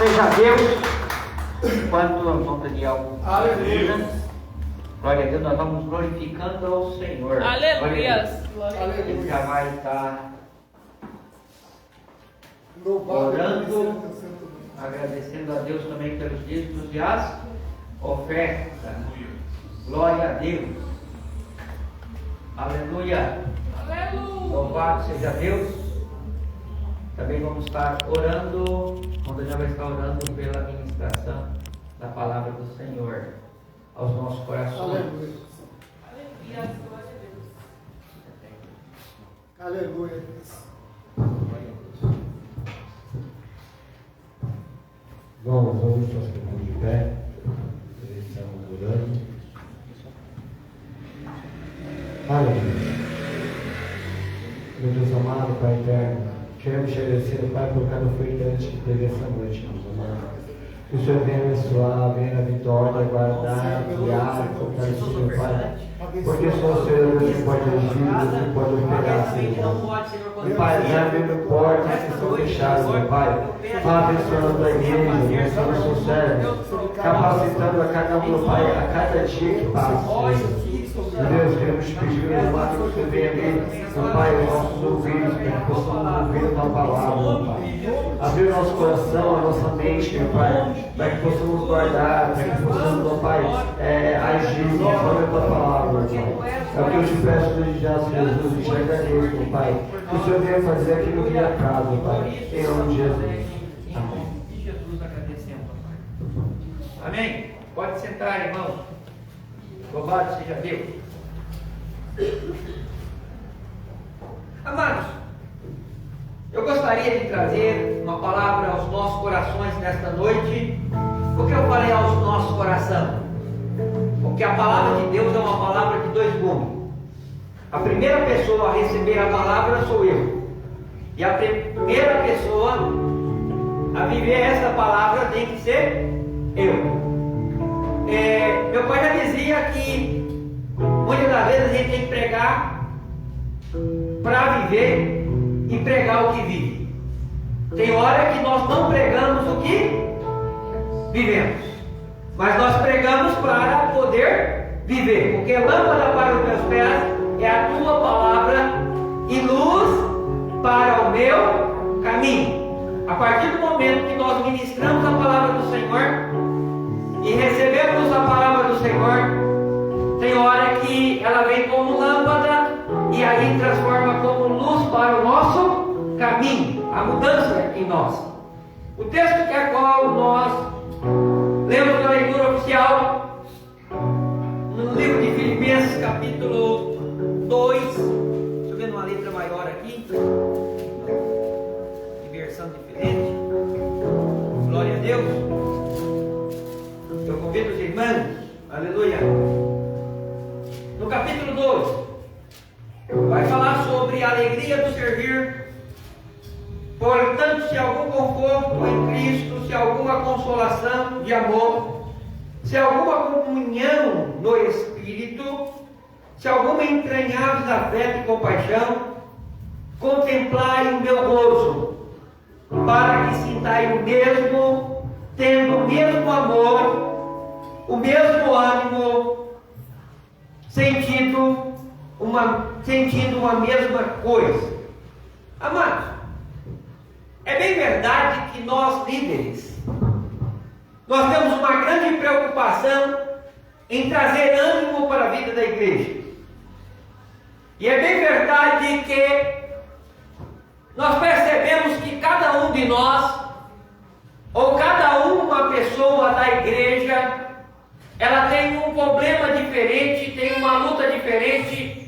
seja Deus. Enquanto vamos Daniel. Aleluia. Glória a Deus, nós vamos glorificando ao Senhor. Aleluia. Ele já vai estar Louvado, orando, agradecendo a Deus também pelos dízimos e as ofertas. Glória a Deus. Aleluia. Louvado seja Deus. Também vamos estar orando, o Daniel vai estar orando pela ministração da palavra do Senhor aos nossos corações. Aleluia. Aleluia. Aleluia. Bom, vamos nós ficamos de pé, estamos orando. Aleluia. Meu Deus amado, Pai eterno, queremos te agradecer, Pai, por cada ofertante que teve essa noite, meus amados. Que o Senhor venha abençoar, venha na vitória, guardar, guiar, fortalecer, Pai. Porque só o Senhor que pode agir, que pode operar, Senhor. E Pai, já não importa se são fechados, meu Pai. Abençoando a igreja, abençoando os seus servos, capacitando a cada um, meu Pai, a cada dia que passa, Senhor. Meu Deus, queremos te pedir, meu amado, que você venha abrir, meu Pai, os nossos ouvidos, para que possamos ouvir a tua palavra, meu Pai. Abrir o nosso coração, a nossa mente, meu Pai, para que possamos guardar, para que possamos, meu Pai, agir conforme a tua palavra, meu Pai. É o que eu te peço desde já, Senhor Jesus, e te agradeço, meu Pai. Que o Senhor venha fazer aquilo que lhe apraz, meu Pai, em nome de Jesus. Amém. De Jesus agradecemos, Pai. Amém? Pode sentar, irmão. Louvado seja Deus. Amados, eu gostaria de trazer uma palavra aos nossos corações nesta noite. Por que eu falei aos nossos corações? Porque a palavra de Deus é uma palavra de dois gumes. A primeira pessoa a receber a palavra sou eu. E a primeira pessoa a viver essa palavra tem que ser eu. Meu pai já dizia que muitas das vezes a gente tem que pregar para viver e pregar o que vive. Tem hora que nós não pregamos o que vivemos, mas nós pregamos para poder viver, porque lâmpada para os meus pés é a tua palavra e luz para o meu caminho. A partir do momento que nós ministramos a palavra do Senhor e recebemos a palavra do Senhor, tem hora que ela vem como lâmpada e aí transforma como luz para o nosso caminho, a mudança em nós. O texto que é qual nós lemos na leitura oficial, no livro de Filipenses, capítulo 2, deixa eu ver numa letra maior aqui, de versão diferente. Glória a Deus. Eu convido os irmãos, aleluia. No capítulo 2, vai falar sobre a alegria do servir. Portanto, se algum conforto em Cristo, se alguma consolação de amor, se alguma comunhão no Espírito, se alguma entranhável afeto e compaixão, contemplai o meu gozo, para que sintai o mesmo, tendo o mesmo amor, o mesmo ânimo, sentindo uma mesma coisa. Amados, é bem verdade que nós líderes, nós temos uma grande preocupação em trazer ânimo para a vida da igreja. E é bem verdade que nós percebemos que cada um de nós, ou cada uma pessoa da igreja, ela tem um problema diferente, tem uma luta diferente.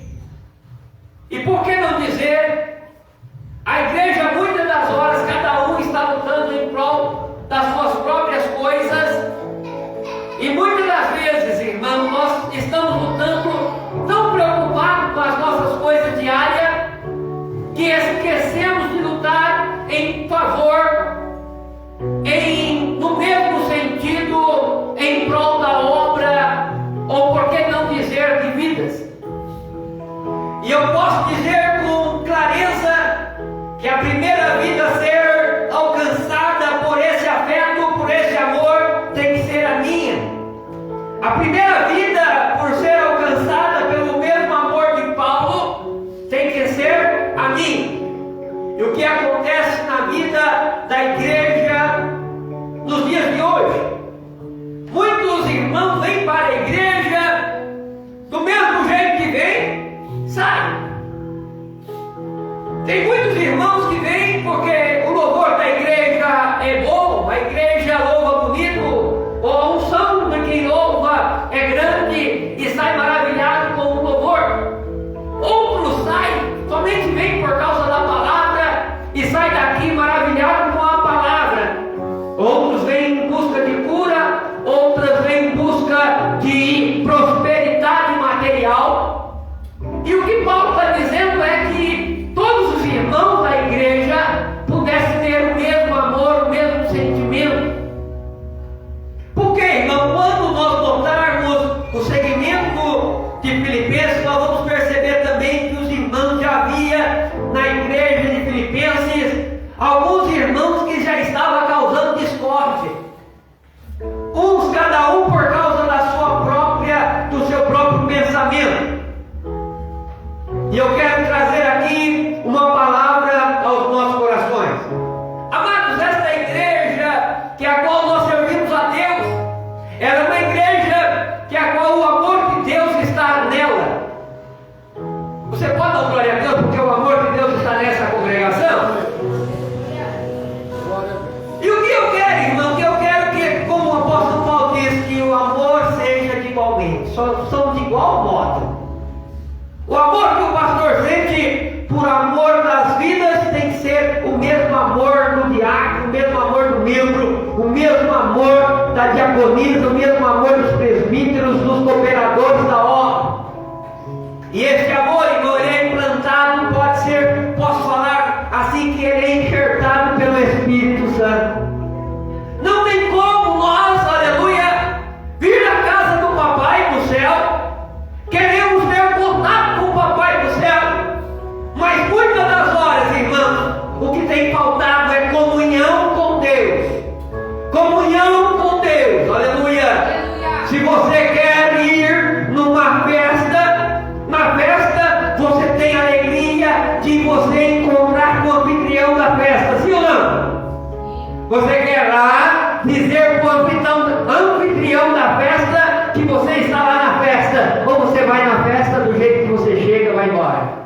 E por que não dizer, a igreja muitas das horas, cada um está lutando em prol das suas próprias coisas. E muitas das vezes, irmão, nós estamos lutando tão preocupados com as nossas coisas diárias, que esquecemos de lutar em favor, no mesmo sentido, em prol da obra, ou por que não dizer de vidas. E eu posso dizer com clareza que a primeira vida a ser alcançada por esse afeto A primeira vida, por ser alcançada pelo mesmo amor de Paulo, tem que ser a mim. E o que acontece na vida da igreja nos dias de hoje? Muitos irmãos vêm para a igreja do mesmo jeito que vêm, saem. Tem muitos irmãos que vêm porque o louvor da igreja é bom, a igreja louva bonito, ou a unção de quem louva é grande e sai maravilhado com o louvor. Outros saem, somente vêm por causa da palavra e saem daqui maravilhado com a palavra. Outros vêm em busca de cura, outras vêm em busca de prosperidade material. E o que Paulo está dizendo é que todos os irmãos da igreja pudessem ter o mesmo amor, o mesmo sentimento. Porque, irmão, quando nós notarmos o segmento de Filipenses, nós vamos perceber também que os irmãos já havia na igreja de Filipenses alguns irmãos que já estavam causando discórdia. Uns, cada um por causa do seu próprio pensamento. E eu quero trazer aqui uma palavra aos nossos corações. Amados, esta igreja que a qual nós servimos a Deus, ela é uma igreja que a qual o amor de Deus está nela. Você pode dar glória a Deus porque o amor de Deus está nessa congregação? E o que eu quero, irmão? Que eu quero que, como o apóstolo Paulo diz, que o amor seja de igualmente, são de igual modo. O amor que o pastor sente por amor das vidas tem que ser o mesmo amor do diácono, o mesmo amor do membro, o mesmo amor da diaconisa, o mesmo amor dos presbíteros, dos cooperadores da obra. E esse amor, irmão, ele é implantado, posso falar assim, que ele é enxertado pelo Espírito Santo. Não tem como nós, aleluia, vir à casa do papai do céu, queremos ter contato com o papai do céu, mas muitas das horas, irmãos, o que tem faltado é comunhão com Deus. Comunhão com Deus, aleluia. Se você quer ir numa festa, na festa você tem a alegria de você encontrar com o anfitrião da festa, sim ou não? Você quer lá dizer para o anfitrião da festa que você está lá na festa, ou você vai na festa do jeito que você chega e vai embora?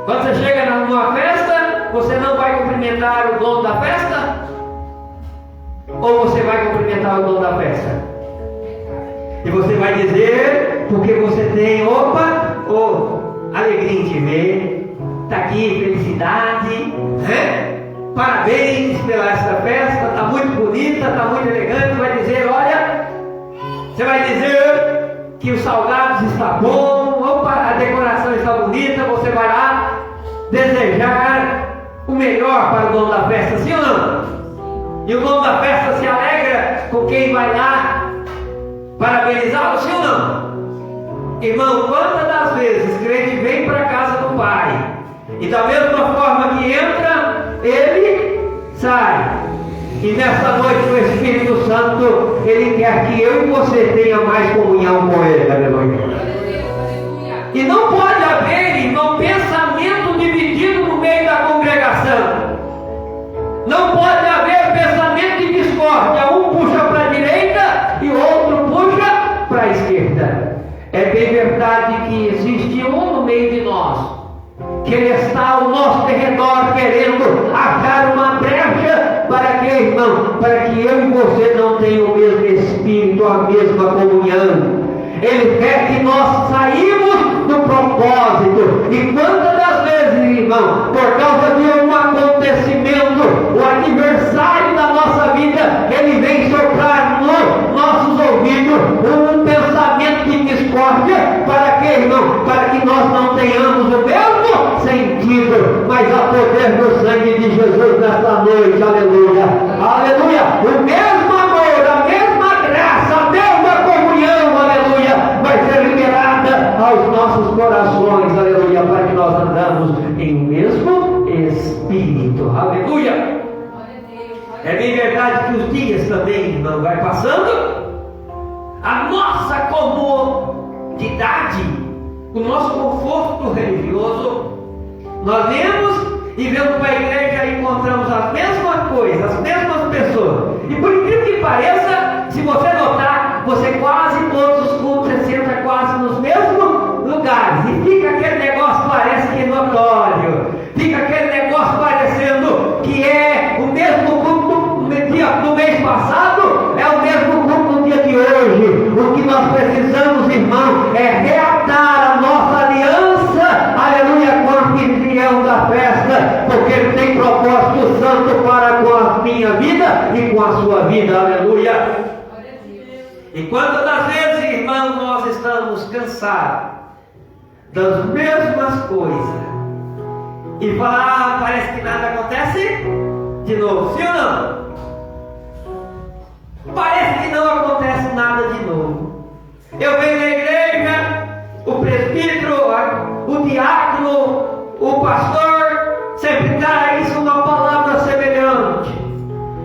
Quando você chega numa festa, você não vai cumprimentar o dono da festa? Ou você vai cumprimentar o dono da festa? E você vai dizer, porque você tem, alegria em te ver, está aqui, felicidade, né? Parabéns pela esta festa, está muito bonita, está muito elegante. Vai dizer, olha, você vai dizer que os salgados estão bons, a decoração está bonita, você vai lá desejar o melhor para o dono da festa, sim ou não? E o dono da festa se alegra com quem vai lá parabenizá-lo, sim ou não? Irmão, quantas das vezes o crente vem para a casa do Pai e da mesma forma que entra, ele sai. E nesta noite o Espírito Santo, ele quer que eu e você tenha mais comunhão com ele, aleluia. E não pode haver, irmão, pensamento dividido no meio da congregação. Não pode haver pensamento de discórdia. Um puxa para a direita e o outro puxa para a esquerda. É bem verdade que existe um no meio de nós, que ele está ao nosso derredor querendo achar uma brecha para que, irmão, para que eu e você não tenham o mesmo Espírito, a mesma comunhão. Ele quer que nós saímos do propósito. E quantas das vezes, irmão, por causa de um acontecimento, o aniversário da nossa vida, ele vem soprar nos nossos ouvidos um pensamento de discórdia, para que, irmão, para que nós não tenhamos o mesmo sentido, mas a poder do sangue de Jesus nesta noite, aleluia, aleluia, o mesmo amor, a mesma graça, a mesma comunhão, aleluia, vai ser liberada aos nossos corações, aleluia, para que nós andamos em mesmo Espírito, aleluia. É bem verdade que os dias também, irmão, vai passando. A nossa comodidade, o nosso conforto religioso, nós vemos e vemos para a igreja e encontramos as mesmas coisas, as mesmas pessoas. E por incrível que pareça, se você notar, você quase todos os cultos, você senta quase nos mesmos lugares. E fica aquele negócio, parece que é notório. Fica aquele negócio parecendo que é o mesmo culto do mês passado, é o mesmo culto no dia de hoje. O que nós precisamos, irmão, é reatar a nossa aliança, aleluia, com o anfitrião da festa, porque ele tem propósito santo para com a minha vida e com a sua vida, aleluia. E quantas das vezes, irmão, nós estamos cansados das mesmas coisas e falar, parece que nada acontece de novo, sim ou não? Parece que não acontece nada de novo. Eu venho na igreja, o presbítero, o diácono, o pastor sempre traz uma palavra semelhante.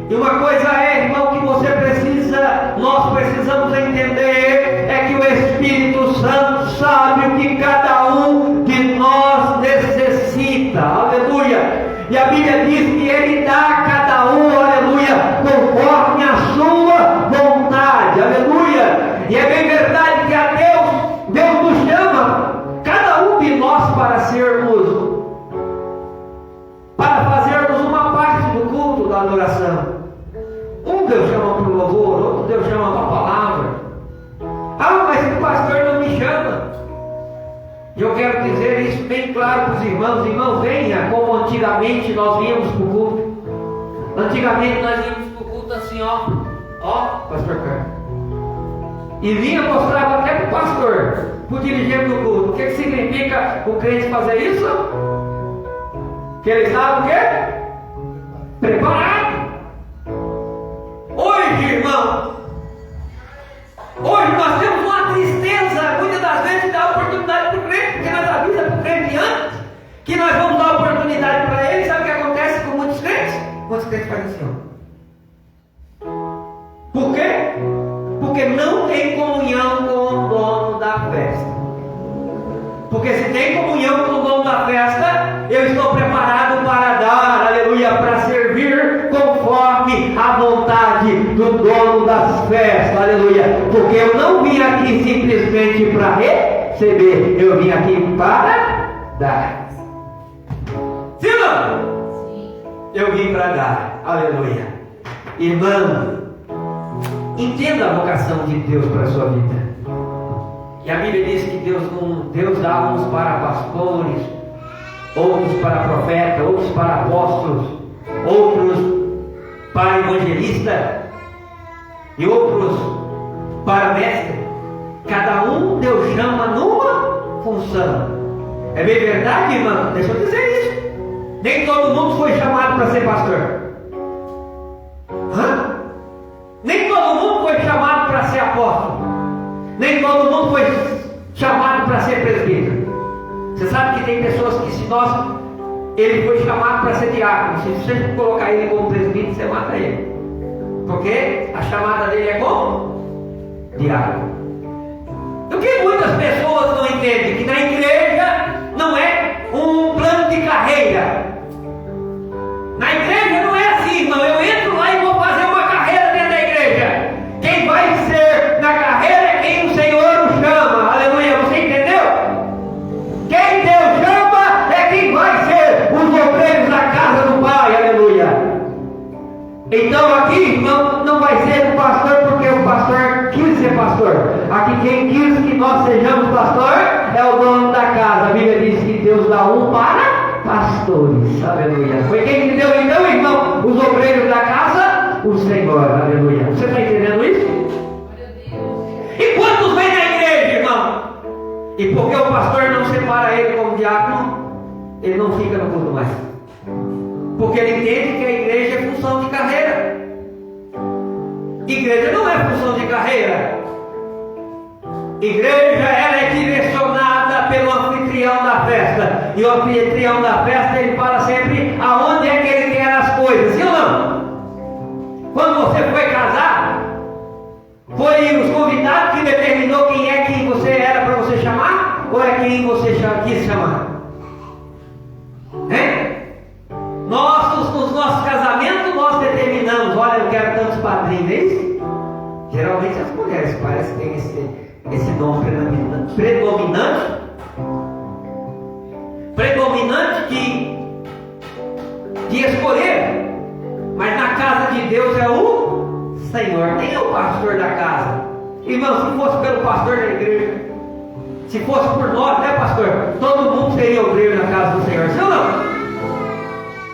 E uma coisa é, irmão, que você precisa, nós precisamos entender, é que o Espírito Santo sabe o que cada um de nós necessita, aleluia. E a Bíblia diz que Ele dá a cada um, aleluia, conforme a sua vontade, aleluia. E é bem verdade que a Deus nos chama, cada um de nós, para fazermos uma parte do culto da adoração. Um Deus chama para o louvor, outro Deus chama para a palavra. Ah, mas o pastor não me chama. E eu quero dizer isso bem claro para os irmãos. Irmão, venha como antigamente nós víamos para o culto. Antigamente nós íamos para o culto assim, ó, pastor Carlos. E vinha, mostrava até para o pastor, para o dirigente do culto. O que significa o crente fazer isso? Que ele estava o quê? Preparado. Hoje, irmão, hoje nós temos uma tristeza, muitas das vezes, dá oportunidade para o crente, porque nós avisamos para o crente antes que nós vamos dar oportunidade para ele. Sabe o que acontece com muitos crentes? Muitos crentes fazem assim, ó. Por quê? Porque não tem comunhão com o dono da festa. Porque se tem comunhão com o dono da festa, eu estou preparado para dar, aleluia, para servir conforme a vontade do dono das festas, aleluia. Porque eu não vim aqui simplesmente para receber, eu vim aqui para dar. Sim ou não? Eu vim para dar, aleluia. Irmão, entenda a vocação de Deus para a sua vida. E a Bíblia diz que Deus dá uns para pastores, outros para profetas, outros para apóstolos, outros para evangelista e outros para mestre. Cada um Deus chama numa função. É bem verdade, irmão? Deixa eu dizer isso. Nem todo mundo foi chamado para ser pastor. Nem todo mundo foi chamado para ser apóstolo. Nem todo mundo foi chamado para ser presbítero. Você sabe que tem pessoas que, se ele foi chamado para ser diácono, se você colocar ele como presbítero, você mata ele. Porque a chamada dele é como diácono. O que muitas pessoas não entendem? Que na igreja não é um plano de carreira. Na igreja não é assim, irmão. Eu entro lá e vou fazer uma carreira dentro da igreja. Quem vai ser na carreira é quem o Senhor o chama. Aleluia, você entendeu? Quem Deus chama é quem vai ser os obreiros da casa do Pai. Aleluia. Então aqui, irmão, não vai ser o pastor porque o pastor quis ser pastor. Aqui quem quis que nós sejamos pastor é o dono da casa. A Bíblia diz que Deus dá um para pastores. Aleluia. Foi quem que deu então, irmão? Os obreiros da casa? O Senhor. Aleluia. Você está entendendo isso? E quantos vêm na igreja, irmão? E porque o pastor não separa ele como diácono, ele não fica no culto mais. Porque ele entende que a igreja é função de carreira. Igreja não é função de carreira. Igreja, ela é direcionada pelo anfitrião da festa. E o anfitrião da festa, ele fala sempre aonde é que ele quer as coisas. Sim ou não? Quando você foi casar, quem você quis chamar? Hein? Nos nossos casamentos, nós determinamos, olha, eu quero tantos padrinhos, é isso? Geralmente as mulheres parece que tem esse dom predominante de escolher. Mas na casa de Deus é o Senhor, nem é o pastor da casa. Irmão, se fosse pelo pastor da igreja, se fosse por nós, né, pastor? Todo mundo seria obreiro na casa do Senhor, sim ou não?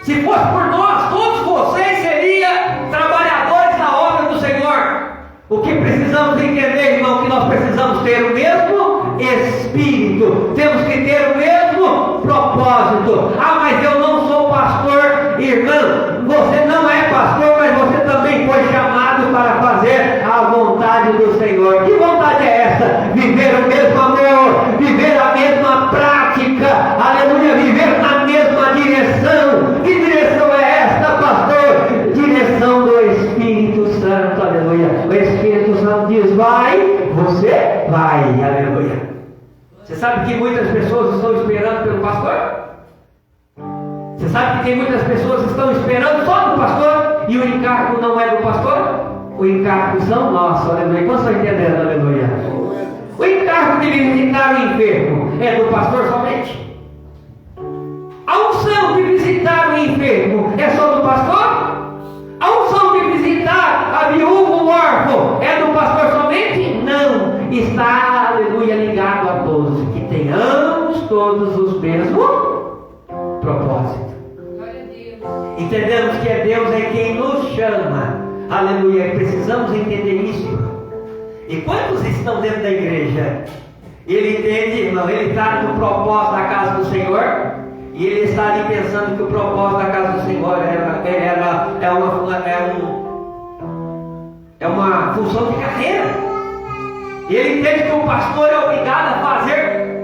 Se fosse por nós, todos vocês seriam trabalhadores da obra do Senhor. O que precisamos entender, irmão, que nós precisamos ter o mesmo Espírito, temos que ter o mesmo propósito. Ah, mas eu não sou pastor. Irmão, você não é pastor, mas você também foi chamado para fazer a vontade do Senhor. Que vontade é essa? Viver o mesmo amor, viver a mesma prática, aleluia, viver na mesma direção. Que direção é esta, pastor? Direção do Espírito Santo, aleluia. O Espírito Santo diz, vai, você vai, aleluia. Você sabe que muitas pessoas estão esperando pelo pastor? Você sabe que tem muitas pessoas que estão esperando só do pastor e o encargo não é do pastor? O encargo são nossos, aleluia. Quantos estão entendendo, aleluia? O encargo de visitar o enfermo é do pastor somente? A unção de visitar o enfermo é só do pastor? A unção de visitar a viúva, o órfão, é do pastor somente? Não. Está, aleluia, ligado a todos. Que tenhamos todos os mesmos propósitos. Entendemos que é Deus quem nos chama. Aleluia. Precisamos entender isso, irmão. E quantos estão dentro da igreja? Ele entende, irmão, ele está no propósito da casa do Senhor. E ele está ali pensando que o propósito da casa do Senhor é uma função de carreira. E ele entende que o pastor é obrigado a fazer,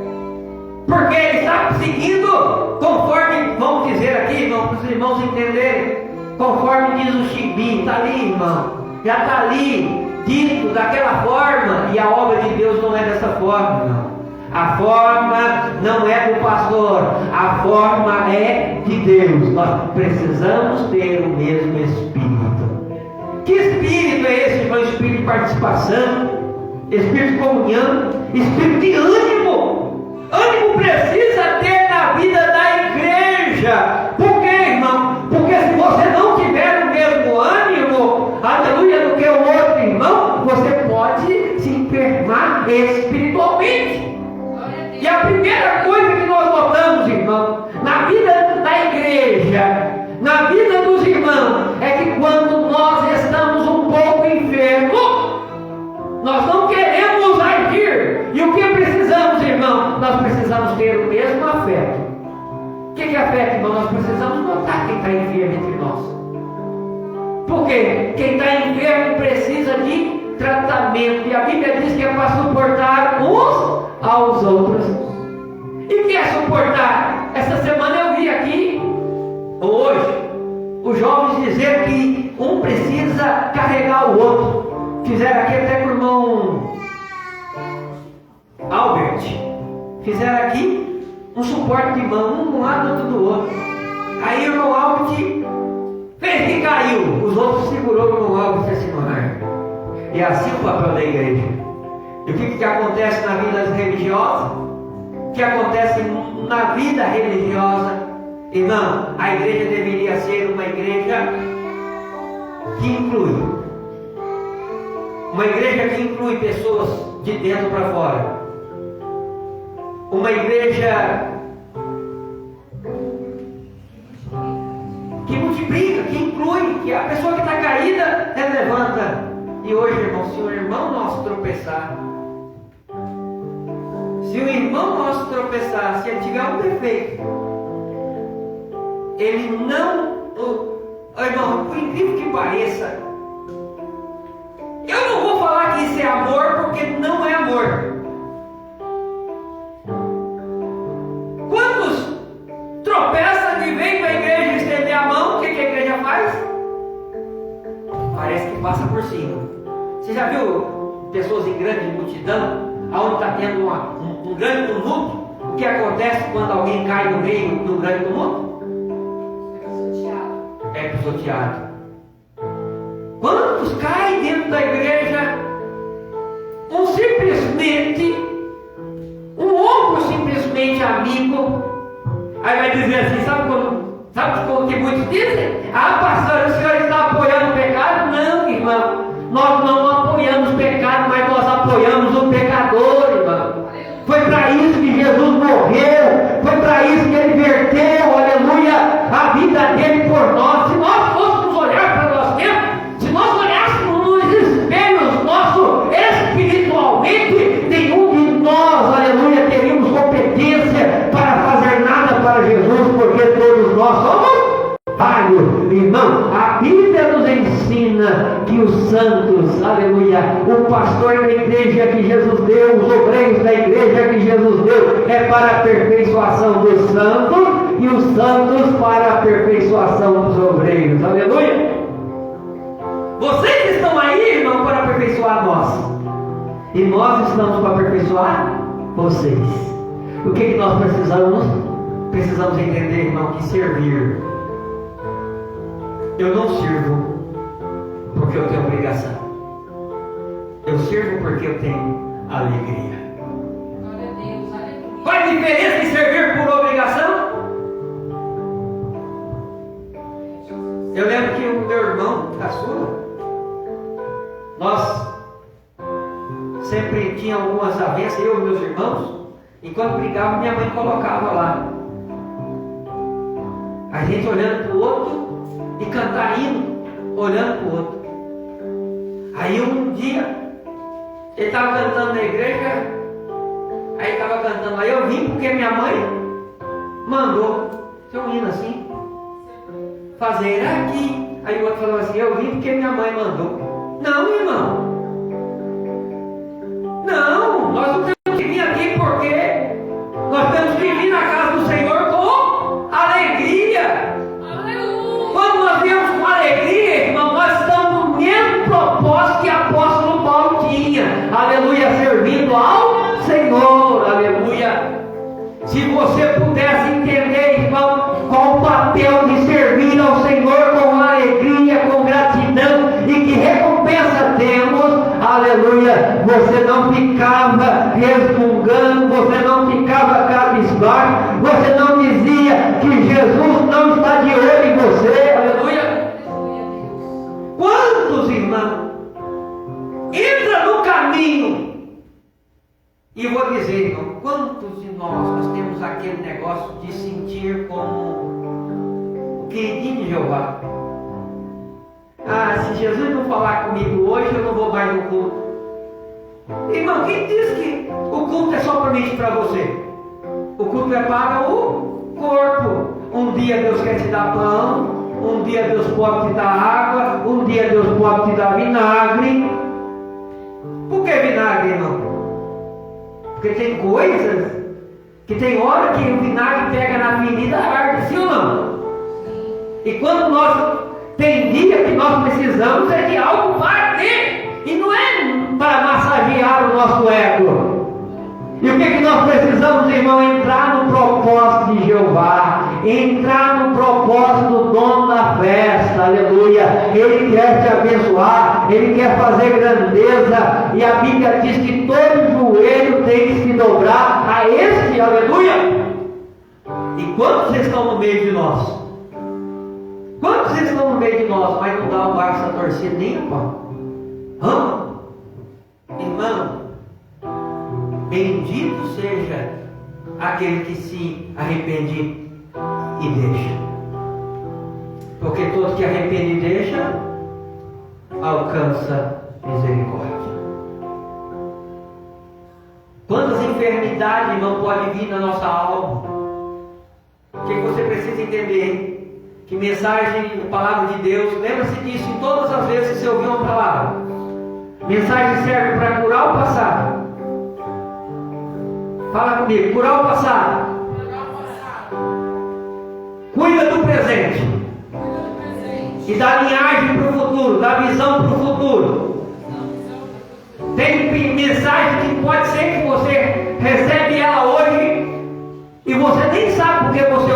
porque ele está seguindo conforme, vamos dizer aqui, irmão, para os irmãos entenderem, conforme diz o Chibi, está ali, irmão, já está ali, dito daquela forma, e a obra de Deus não é dessa forma, irmão. A forma não é do pastor, a forma é de Deus. Nós precisamos ter o mesmo Espírito. Que Espírito é esse, irmão? Espírito de participação, Espírito de comunhão, Espírito de ânimo. Ânimo precisa ter na vida da igreja. Por quê, irmão? Porque se você não tiver o mesmo ânimo, aleluia, do que o outro irmão, você pode se enfermar espiritualmente. E a primeira coisa que nós notamos, irmão, na vida da igreja, na vida dos irmãos, é que quando nós estamos um pouco enfermos, nós não queremos agir. E o que precisamos, irmão? Nós precisamos ter o mesmo afeto. O que é afeto, irmão? Nós precisamos notar quem está enfermo entre nós. Por quê? Quem está enfermo precisa de tratamento. E a Bíblia diz que é para suportar uns aos outros. E o que é suportar? Essa semana eu vi aqui, hoje, os jovens dizer que um precisa carregar o outro. Fizeram aqui até com o irmão Albert. Fizeram aqui um suporte de mão, um do lado, outro do outro. Aí o irmão Albert fez que caiu, os outros segurou o irmão Albert assim no ar. E assim o papel da igreja. E o que acontece na vida religiosa? O que acontece na vida religiosa? Irmão, a igreja deveria ser uma igreja que inclui. Uma igreja que inclui pessoas de dentro para fora. Uma igreja que multiplica, que inclui, que a pessoa que está caída, ela levanta. E hoje, irmão, se o irmão nosso tropeçar, se o irmão nosso tropeçar, se ele tiver um defeito, ele não, irmão, por incrível que pareça, eu não vou falar que isso é amor, porque não é amor. Quantos tropeçam e vêm para a igreja estender a mão, o que a igreja faz? Parece que passa por cima. Você já viu pessoas em grande multidão, aonde está tendo um grande tumulto? O que acontece quando alguém cai no meio do grande tumulto? É pisoteado. Quantos caem dentro da igreja? Um ombro simplesmente amigo. Aí vai dizer assim, sabe como que muitos dizem? Ah, pastor, o senhor está apoiando o pecado? Não, irmão. Nós não apoiamos o pecado, mas nós apoiamos o pecador, irmão. Foi para isso que Jesus morreu. Foi para isso que Ele verteu, aleluia, a vida dele por nós. Se nós fôssemos olhar para nós mesmos, se nós olhássemos nos espelhos nossos espiritualmente, nenhum de nós, aleluia, teríamos competência para fazer nada para Jesus, porque todos nós somos falhos, irmão. A Bíblia nos ensina que os santos, aleluia, o pastor da igreja que Jesus deu, os obreiros da igreja que Jesus deu, é para a aperfeiçoação dos santos e os santos para a aperfeiçoação dos obreiros, aleluia. Vocês estão aí, irmão, para aperfeiçoar nós, e nós estamos para aperfeiçoar vocês. O que nós precisamos? Precisamos entender, irmão, que servir. Eu não sirvo porque eu tenho obrigação. Eu sirvo porque eu tenho alegria. Glória a Deus, aleluia. Qual a diferença de servir por obrigação? Eu lembro que o meu irmão, caçula, nós sempre tínhamos algumas avenças, eu e meus irmãos, enquanto brigava, minha mãe colocava lá. A gente olhando para o outro e cantar hino, olhando para o outro. Aí um dia, ele estava cantando na igreja, aí estava cantando, aí eu vim porque minha mãe mandou, tem um hino assim, fazer aqui. Aí o outro falou assim, eu vim porque minha mãe mandou. Não, irmão. Não, nós não temos que vir aqui porque nós temos que vir na casa do Senhor com alegria. Aleluia. Quando nós viemos com alegria, irmão, nós estamos no mesmo propósito que o apóstolo Paulo tinha. Aleluia, servindo ao Senhor. Aleluia. Se você pudesse entender, irmão, qual o papel de servir ao Senhor com alegria, com gratidão e que recompensa temos, aleluia, você não ficava resmungando, você não ficava cabisbaixo, você não dizia que Jesus não está de olho em você, aleluia. Quantos, irmãos, entra no caminho, e eu vou dizer, irmão, quantos de nós temos aquele negócio de sentir como o queridinho de Jeová? Ah, se Jesus não falar comigo hoje, eu não vou mais no culto. Irmão, quem diz que o culto é só para mim e para você? O culto é para o corpo. Um dia Deus quer te dar pão, um dia Deus pode te dar água, um dia Deus pode te dar vinagre. Por que vinagre, irmão? Porque tem coisas que tem hora que o vinagre pega na ferida, arde, sim ou não? E quando tem dia que nós precisamos é de algo para ter, e não é para massagear o nosso ego. E o que nós precisamos, irmão? Entrar no propósito de Jeová, entrar no propósito do dono da festa, aleluia. Ele quer te abençoar, ele quer fazer grandeza, e a Bíblia diz que todo joelho tem que se dobrar a este, aleluia. E quantos estão no meio de nós? Quantos estão no meio de nós, mas não dá o braço a torcer nem a pau? Irmão, bendito seja aquele que se arrepende e deixa. Porque todo que arrepende e deixa, alcança misericórdia. Quantas enfermidades, irmão, podem vir na nossa alma? O que você precisa entender? Que mensagem, palavra de Deus, lembra-se disso em todas as vezes que você ouviu uma palavra. Mensagem serve para curar o passado. Fala comigo, curar o passado. Cuida do presente. E da linhagem para o futuro, da visão para o futuro. Tem mensagem que pode ser que você recebe ela hoje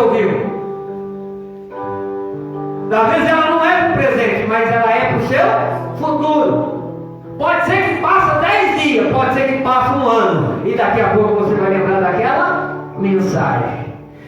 ouviu. Às vezes ela não é para o presente, mas ela é para o seu futuro. Pode ser que passe 10 dias, pode ser que passe um ano, e daqui a pouco você vai lembrar daquela mensagem.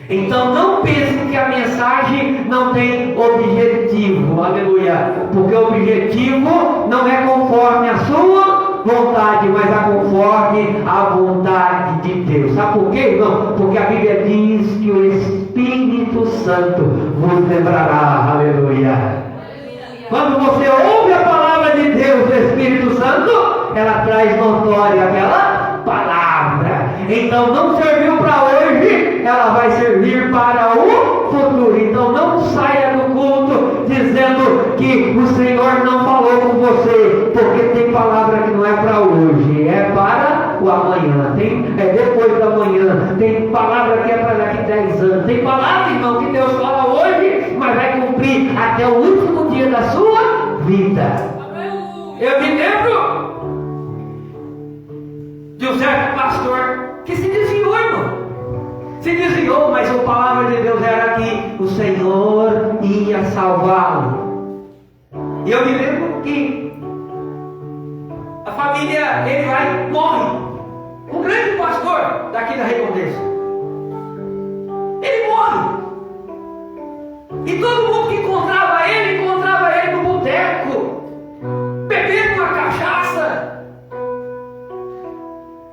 Então não pense que a mensagem não tem objetivo, aleluia, porque o objetivo não é conforme a sua vontade, mas é conforme a vontade de Deus. Sabe por quê, irmão? Porque a Bíblia diz que o Espírito Santo vos lembrará, aleluia. Quando você ouve a palavra de Deus, o Espírito Santo, ela traz notória aquela palavra. Então não serviu para hoje, ela vai servir para o futuro. Então não saia do culto dizendo que o Senhor não falou com você, porque tem palavra que não é para hoje, é para o amanhã, é depois da manhã. Tem palavra que é para daqui 10 anos. Tem palavra, irmão, que Deus fala hoje, mas vai cumprir até o último dia da sua vida. Eu me lembro de um certo pastor que se desviou, irmão. Se desviou, mas a palavra de Deus era que o Senhor ia salvá-lo. E eu me lembro que a família, ele vai, morre. Um grande pastor daqui da Redondeza. Ele morre. E todo mundo que encontrava ele no boteco, bebendo uma cachaça.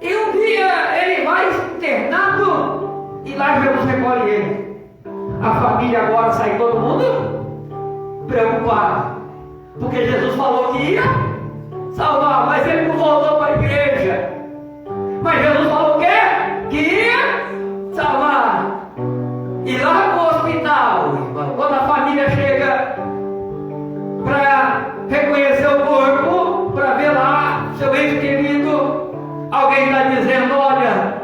E um dia ele vai internado e lá Jesus recolhe ele. A família agora sai todo mundo preocupado, porque Jesus falou que ia salvar, mas ele não voltou para a igreja. Mas Jesus falou o quê? Que ia salvar. E lá no hospital, irmão, quando a família chega para reconhecer o corpo, para ver lá seu ente querido, alguém está dizendo: olha,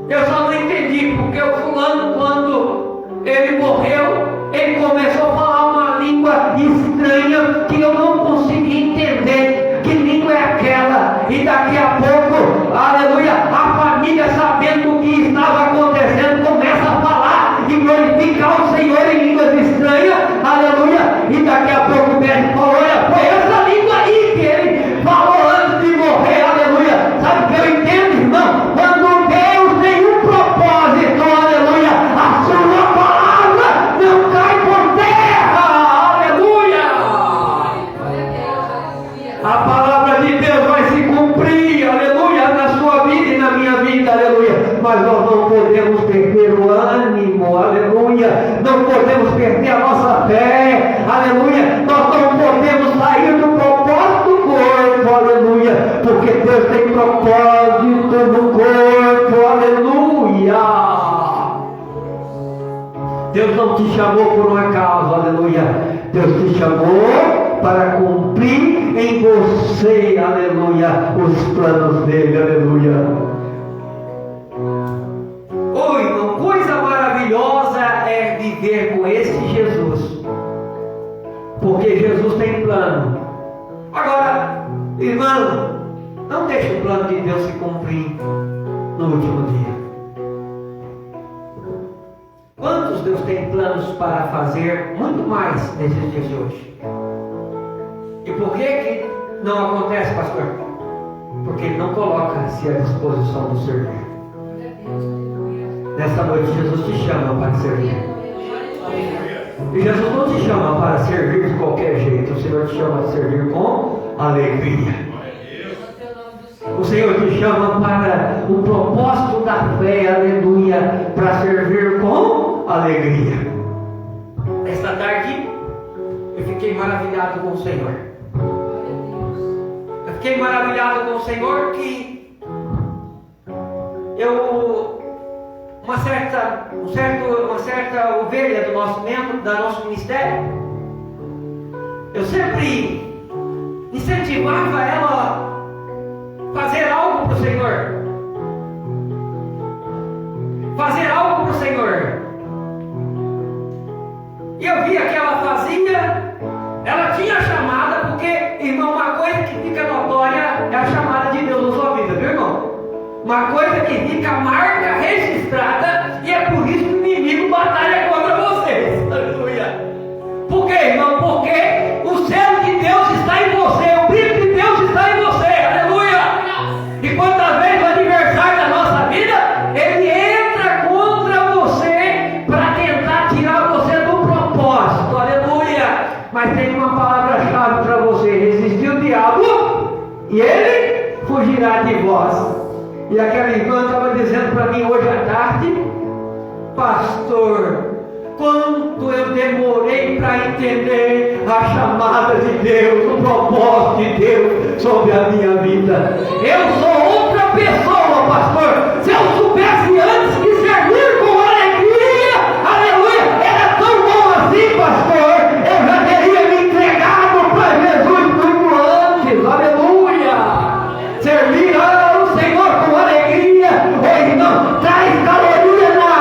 eu só não entendi, porque o fulano, quando ele morreu, ele começou a falar uma língua estranha que eu não consegui entender. Que língua é aquela? E daqui a pouco, aleluia, a família, sabendo o que estava acontecendo, começa a falar e glorificar o Senhor em línguas estranhas, aleluia. E daqui a pouco o médico falou: olha, foi essa língua aí que ele falou antes de morrer, aleluia. Sabe o que eu entendo, irmão? Quando Deus tem um propósito, aleluia, a sua palavra não cai por terra, aleluia. A palavra de Deus vai se cumprir, aleluia, na sua vida e na minha vida, aleluia. Mas nós não podemos perder o ânimo, aleluia. Não podemos perder a nossa fé, aleluia. Nós não podemos sair do propósito do corpo, aleluia. Porque Deus tem propósito no corpo, aleluia. Deus não te chamou por um acaso, aleluia. Deus te chamou para cumprir em você, aleluia, os planos dele, aleluia. Oi, irmão, coisa maravilhosa é viver com esse Jesus, porque Jesus tem plano. Agora, irmão, não deixe o plano de Deus se cumprir no último dia. Quantos Deus tem planos para fazer muito mais nesses dias de hoje? E por que não acontece, pastor? Porque Ele não coloca-se à disposição do servir. Nessa noite Jesus te chama para servir. E Jesus não te chama para servir de qualquer jeito. O Senhor te chama para servir com alegria. O Senhor te chama para o propósito da fé, aleluia, para servir com alegria. Esta tarde eu fiquei maravilhado com o Senhor. Eu fiquei maravilhado com o Senhor que uma certa ovelha do nosso membro, do nosso ministério, eu sempre incentivava ela a fazer algo para o Senhor. Fazer algo para o Senhor. E eu via que ela fazia, ela tinha a chamada, porque, irmão, uma coisa que fica notória é a chamada de Deus na sua vida, viu, irmão? Uma coisa que fica marca registrada, e é por isso que o inimigo batalha contra Mas tem uma palavra-chave para você: resistir o diabo e ele fugirá de vós. E aquela irmã estava dizendo para mim hoje à tarde: pastor, quanto eu demorei para entender a chamada de Deus, o propósito de Deus sobre a minha vida. Eu sou outra pessoa, pastor. Se eu soubesse antes que servir com alegria, aleluia, era tão bom assim, pastor, eu já teria me entregado para Jesus muito antes, aleluia. Servir ao Senhor com alegria, ou não, traz caloria na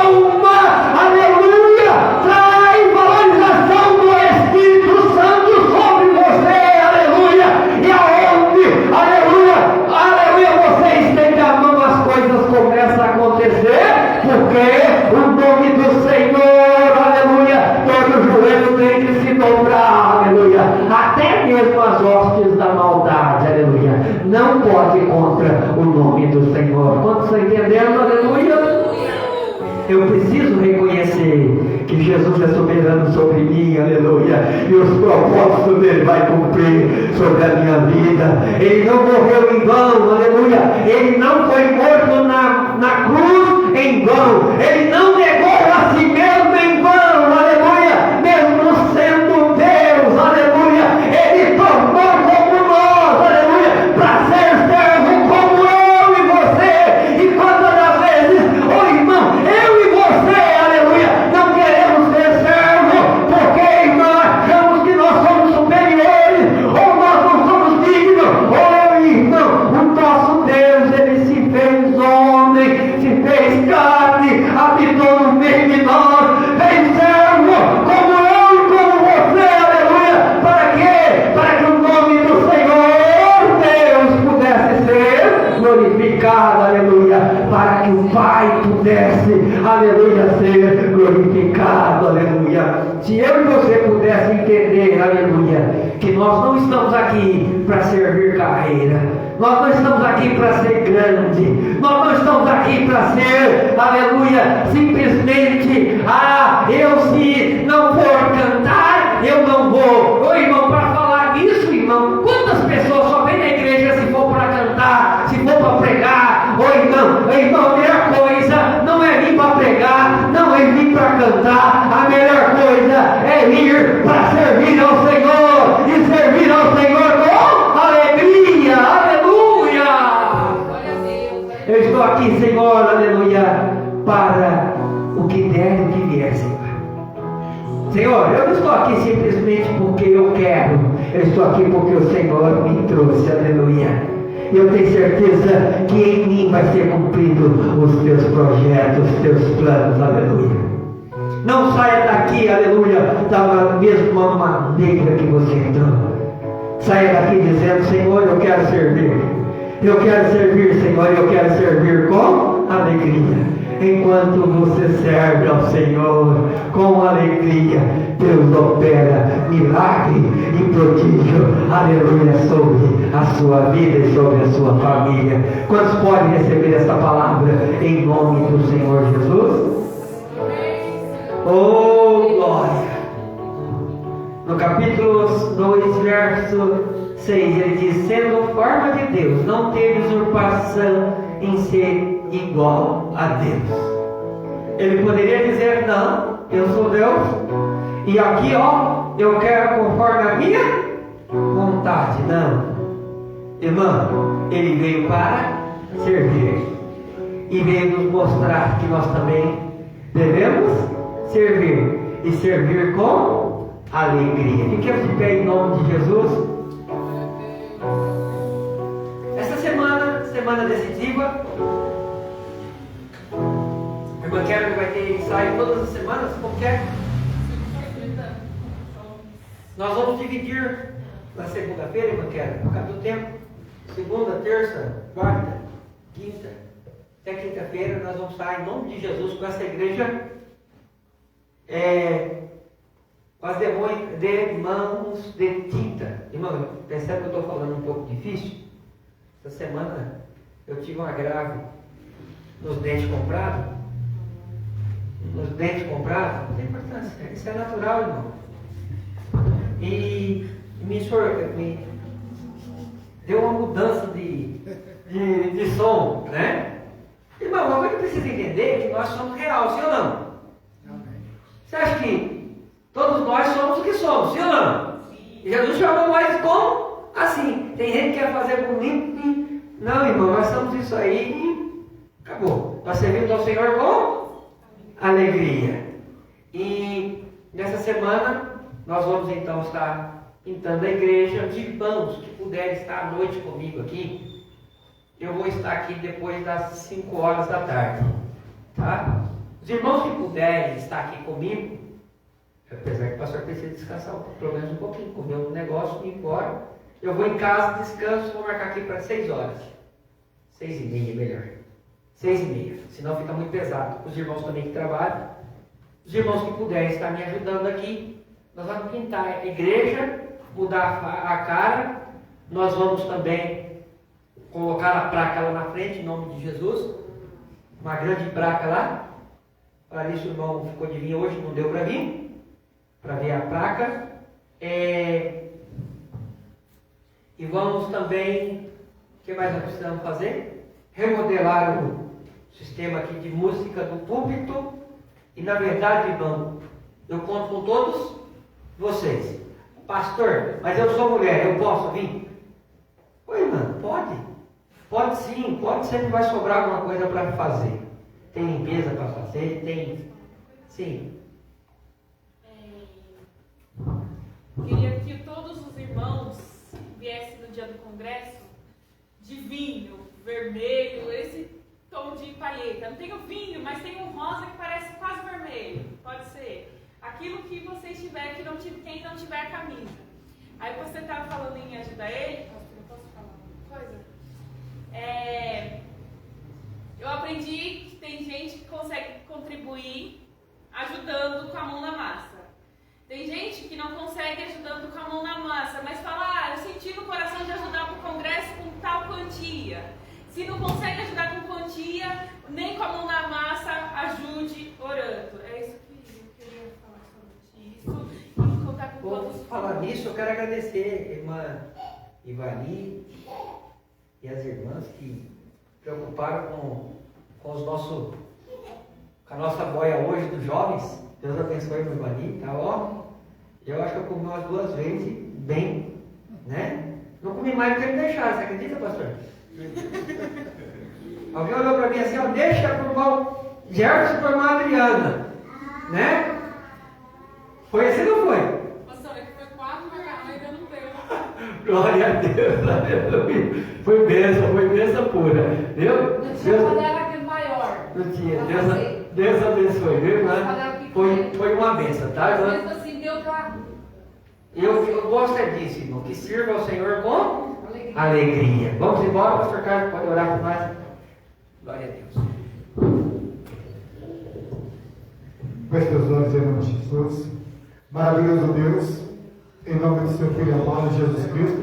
alma, aleluia, traz valorização do Espírito Santo sobre você, aleluia, e aonde, aleluia, você estende a mão, as coisas começam a acontecer, porque o nome do Senhor, aleluia, todo joelho tem que se dobrar, aleluia, até mesmo as hostes da maldade, aleluia, não pode contra o nome do Senhor. Quando você entendendo, aleluia, eu preciso reconhecer que Jesus é soberano sobre mim, aleluia, e os propósitos dele vai cumprir sobre a minha vida. Ele não morreu em vão, aleluia, ele não foi morto na cruz em vão, ele não negou a si mesmo em vão, aleluia, mesmo sendo Deus, aleluia, ele tornou como nós, aleluia, para ser servo como eu e você. E quantas das vezes, irmão, eu e você, aleluia, não queremos ser servo, porque irmão, achamos que nós somos superiores, ou nós não somos dignos, ou irmão, o nosso Deus, ele se fez homem, se fez carne, habitou no meio de nós, fez servo como eu e como você, aleluia. Para quê? Para que o nome do Senhor Deus pudesse ser glorificado, aleluia, para que o Pai pudesse, aleluia, ser glorificado, aleluia. Se eu e você pudesse entender, aleluia, que nós não estamos aqui para servir carreira, nós não estamos aqui para ser grande, nós não estamos aqui para ser, aleluia, simplesmente, eu se não for cantar, eu não vou. Ô irmão, para falar nisso, irmão, quantas pessoas só vêm na igreja se for para cantar, se for para pregar? Ô irmão, a melhor coisa não é vir para pregar, não é vir para cantar, a melhor coisa é ir para servir ao Senhor, e servir ao Senhor com alegria, aleluia. Glória a Deus. Eu estou aqui, Senhor, aleluia, para o que der e o que vier, Senhor. Senhor, eu não estou aqui simplesmente porque eu quero, eu estou aqui porque o Senhor me trouxe, aleluia. E eu tenho certeza que em mim vai ser cumprido os teus projetos, os teus planos, aleluia. Não saia daqui, aleluia, da mesma maneira que você entrou. Saia daqui dizendo: Senhor, eu quero servir. Eu quero servir, Senhor, eu quero servir com alegria. Enquanto você serve ao Senhor com alegria, Deus opera milagre e prodígio, aleluia, sobre a sua vida e sobre a sua família. Quantos podem receber esta palavra em nome do Senhor Jesus? Oh, glória! No capítulo 2, verso 6, ele diz: sendo forma de Deus, não teve usurpação em ser igual a Deus. Ele poderia dizer: não, eu sou Deus, e aqui eu quero conforme a minha vontade. Não, irmão, ele veio para servir, e veio nos mostrar que nós também devemos servir, e servir com alegria. Fiquemos de pé em nome de Jesus. Essa semana decisiva, a irmã Karen vai ter ensaio todas as semanas, como que é? Nós vamos dividir na segunda-feira, irmã Karen, por causa do tempo. Segunda, terça, quarta, quinta, até quinta-feira nós vamos estar em nome de Jesus com essa igreja com as mãos de tinta. Irmão, percebe que eu estou falando um pouco difícil? Essa semana eu tive um agravo nos dentes comprados. Não tem importância, isso é natural, irmão. e me deu uma mudança de som, né? Irmão, uma coisa que precisa entender é que nós somos real, sim ou não? Você acha que todos nós somos o que somos, sim ou não? E Jesus chamou nós como? Assim. Tem gente que quer fazer comigo e... Não, irmão, nós somos isso aí e acabou. Nós servimos ao Senhor com alegria. E nessa semana nós vamos então estar pintando a igreja. Os irmãos que puderem estar à noite comigo aqui, eu vou estar aqui depois das 5 horas da tarde, tá? Os irmãos que puderem estar aqui comigo, apesar que o pastor precisa descansar pelo menos um pouquinho, comer um negócio e ir embora, eu vou em casa, descanso, vou marcar aqui para 6 horas, 6h30 melhor, 6h30, senão fica muito pesado. Os irmãos também que trabalham, os irmãos que puderem estar me ajudando aqui, nós vamos pintar a igreja, mudar a cara, nós vamos também colocar a placa lá na frente, em nome de Jesus, uma grande placa lá. Para isso o irmão ficou de vir hoje, não deu para vir, para ver a placa. E vamos também, o que mais nós precisamos fazer? Remodelar o sistema aqui de música do púlpito. E na verdade, irmão, eu conto com todos vocês. Pastor, mas eu sou mulher, eu posso vir? Oi, irmão, pode. Pode sim, pode, sempre vai sobrar alguma coisa para fazer. Tem limpeza para fazer, tem... Sim. Queria que todos os irmãos viessem no dia do congresso de vinho, vermelho, esse tom de palheta. Não tem o vinho, mas tem um rosa que parece quase vermelho. Pode ser. Aquilo que vocês tiverem, quem não tiver camisa. Aí você estava falando em ajudar ele, pastor, eu posso falar uma coisa? Eu aprendi que tem gente que consegue contribuir ajudando com a mão na massa. Tem gente que não consegue ajudando com a mão na massa, mas fala, eu senti no coração de ajudar para o congresso com tal quantia. Se não consegue ajudar com quantia, nem com a mão na massa, ajude orando. É isso que eu queria falar sobre isso. E contar com todos. Vou falar nisso, eu quero agradecer a irmã Ivani e as irmãs que preocuparam com a nossa boia hoje dos jovens. Deus abençoe a irmã Ivani, tá ó. Eu acho que eu comi umas 2 vezes bem, né? Não comi mais do que eles deixaram, você acredita, pastor? Alguém olhou para mim assim, ó, deixa para o irmão Gerson e para a irmã Adriana, né? Foi assim ou não foi? Pastor, é que foi 4 macarrões e ainda não deu. Glória a Deus, aleluia. Foi bênção pura. Viu? Não tinha panela aquele maior. Não tinha. Deus abençoe, viu, irmã? Foi uma bênção, tá, irmã? Mesmo assim, deu para... Eu gosto é disso, irmão, que sirva ao Senhor com alegria. Vamos embora, pastor Carlos, pode orar por nós? Glória a Deus. Feche teus olhos em nome de Jesus. Maravilhoso Deus, em nome do seu Filho amado Jesus Cristo,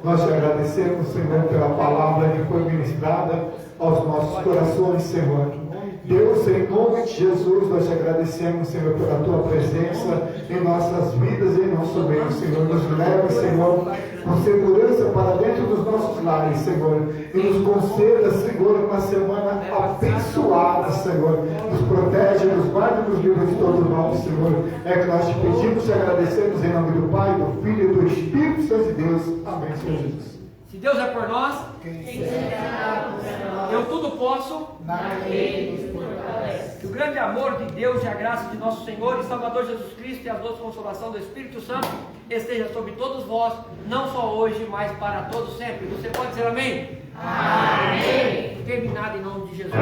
nós te agradecemos, Senhor, pela palavra que foi ministrada aos nossos corações, Senhor. Deus, em nome de Jesus, nós te agradecemos, Senhor, pela tua presença em nossas vidas e em nosso meio, Senhor. Nos leve, Senhor, com segurança para dentro dos nossos lares, Senhor. E nos conceda, Senhor, uma semana abençoada, Senhor. Nos protege, nos guarde nos livros de todo mal, Senhor. É que nós te pedimos e agradecemos em nome do Pai, do Filho e do Espírito Santo de Deus. Amém, Senhor Jesus. Se Deus é por nós, eu tudo posso. Que o grande amor de Deus e a graça de nosso Senhor e Salvador Jesus Cristo e a doce consolação do Espírito Santo esteja sobre todos vós, não só hoje, mas para todos sempre. Você pode dizer amém? Amém. Terminado em nome de Jesus.